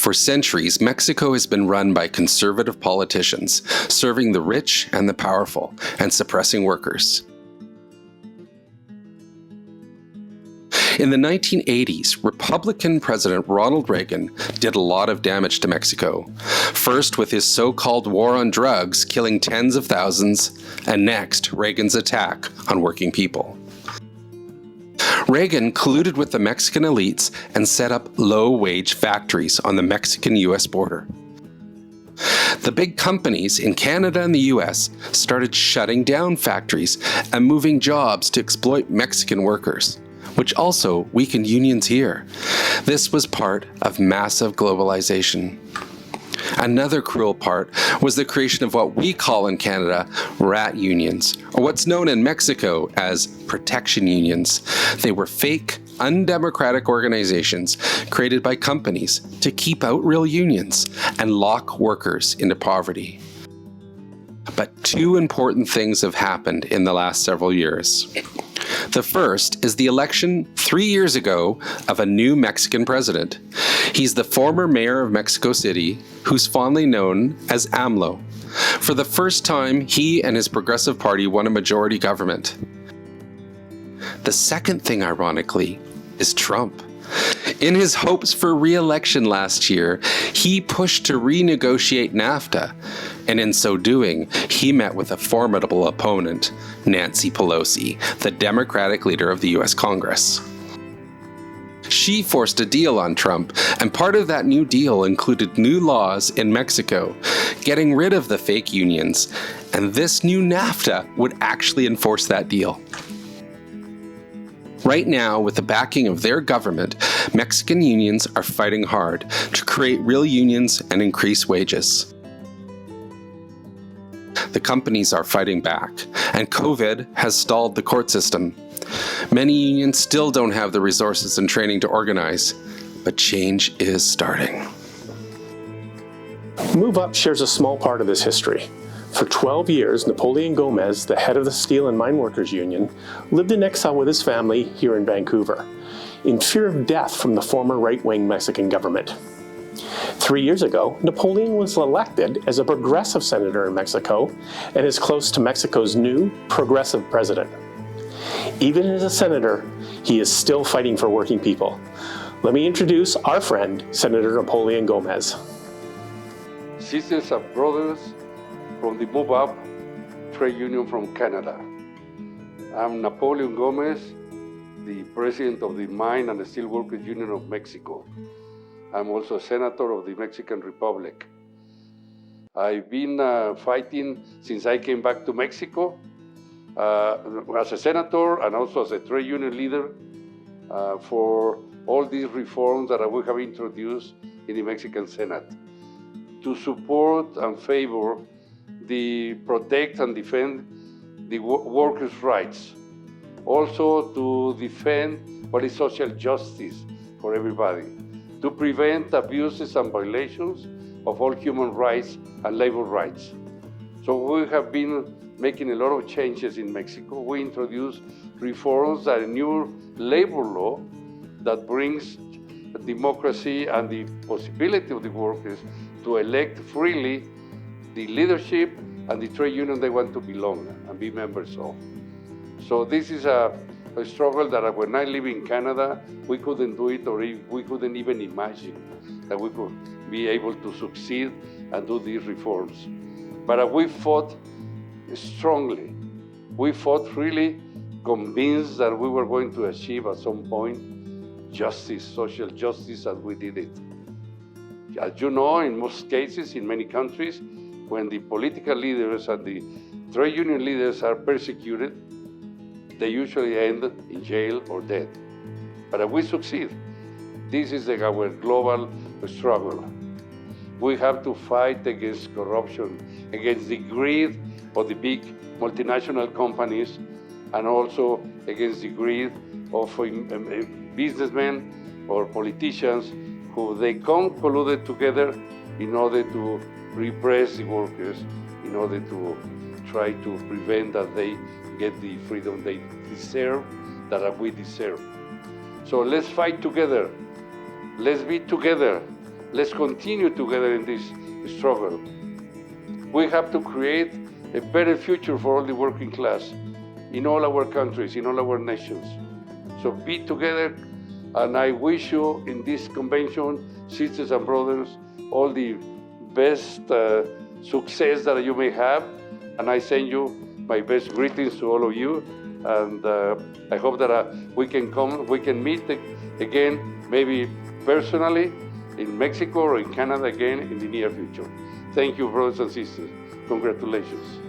For centuries, Mexico has been run by conservative politicians, serving the rich and the powerful, and suppressing workers. In the 1980s, Republican President Ronald Reagan did a lot of damage to Mexico. First with his so-called war on drugs, killing tens of thousands, and next, Reagan's attack on working people. Reagan colluded with the Mexican elites and set up low-wage factories on the Mexican-US border. The big companies in Canada and the US started shutting down factories and moving jobs to exploit Mexican workers, which also weakened unions here. This was part of massive globalization. Another cruel part was the creation of what we call in Canada rat unions, or what's known in Mexico as protection unions. They were fake, undemocratic organizations created by companies to keep out real unions and lock workers into poverty. But two important things have happened in the last several years. The first is the election 3 years ago of a new Mexican president. He's the former mayor of Mexico City, who's fondly known as AMLO. For the first time, he and his Progressive Party won a majority government. The second thing, ironically, is Trump. In his hopes for re-election last year, he pushed to renegotiate NAFTA, and in so doing, he met with a formidable opponent, Nancy Pelosi, the Democratic leader of the US Congress. She forced a deal on Trump, and part of that new deal included new laws in Mexico, getting rid of the fake unions, and this new NAFTA would actually enforce that deal. Right now, with the backing of their government, Mexican unions are fighting hard to create real unions and increase wages. The companies are fighting back, and COVID has stalled the court system. Many unions still don't have the resources and training to organize, but change is starting. MoveUP shares a small part of this history. For 12 years, Napoleón Gómez, the head of the Steel and Mine Workers Union, lived in exile with his family here in Vancouver, in fear of death from the former right-wing Mexican government. 3 years ago, Napoleón was elected as a progressive senator in Mexico and is close to Mexico's new progressive president. Even as a senator, he is still fighting for working people. Let me introduce our friend, Senator Napoleón Gómez. Sisters and brothers from the MoveUP trade union from Canada. I'm Napoleón Gómez, the president of the Mine and Steel Workers Union of Mexico. I'm also a senator of the Mexican Republic. I've been fighting since I came back to Mexico as a senator and also as a trade union leader for all these reforms that we have introduced in the Mexican Senate to support and favor the protect and defend the workers' rights. Also to defend what is social justice for everybody, to prevent abuses and violations of all human rights and labor rights. So we have been making a lot of changes in Mexico. We introduced reforms that a new labor law that brings democracy and the possibility of the workers to elect freely the leadership and the trade union they want to belong and be members of. So this is a struggle that when I live in Canada, we couldn't do it, or we couldn't even imagine that we could be able to succeed and do these reforms. But we fought strongly. We fought really convinced that we were going to achieve at some point justice, social justice, as we did it. As you know, in most cases, in many countries, when the political leaders and the trade union leaders are persecuted, they usually end in jail or dead. But we succeed. This is our global struggle. We have to fight against corruption, against the greed of the big multinational companies, and also against the greed of businessmen or politicians who they come colluded together in order to repress the workers, in order to try to prevent that they get the freedom they deserve, that we deserve. So let's fight together. Let's be together. Let's continue together in this struggle. We have to create a better future for all the working class in all our countries, in all our nations. So be together, and I wish you in this convention, sisters and brothers, all the best success that you may have, and I send you my best greetings to all of you, and I hope that we can meet again, maybe personally, in Mexico or in Canada again in the near future. Thank you, brothers and sisters. Congratulations.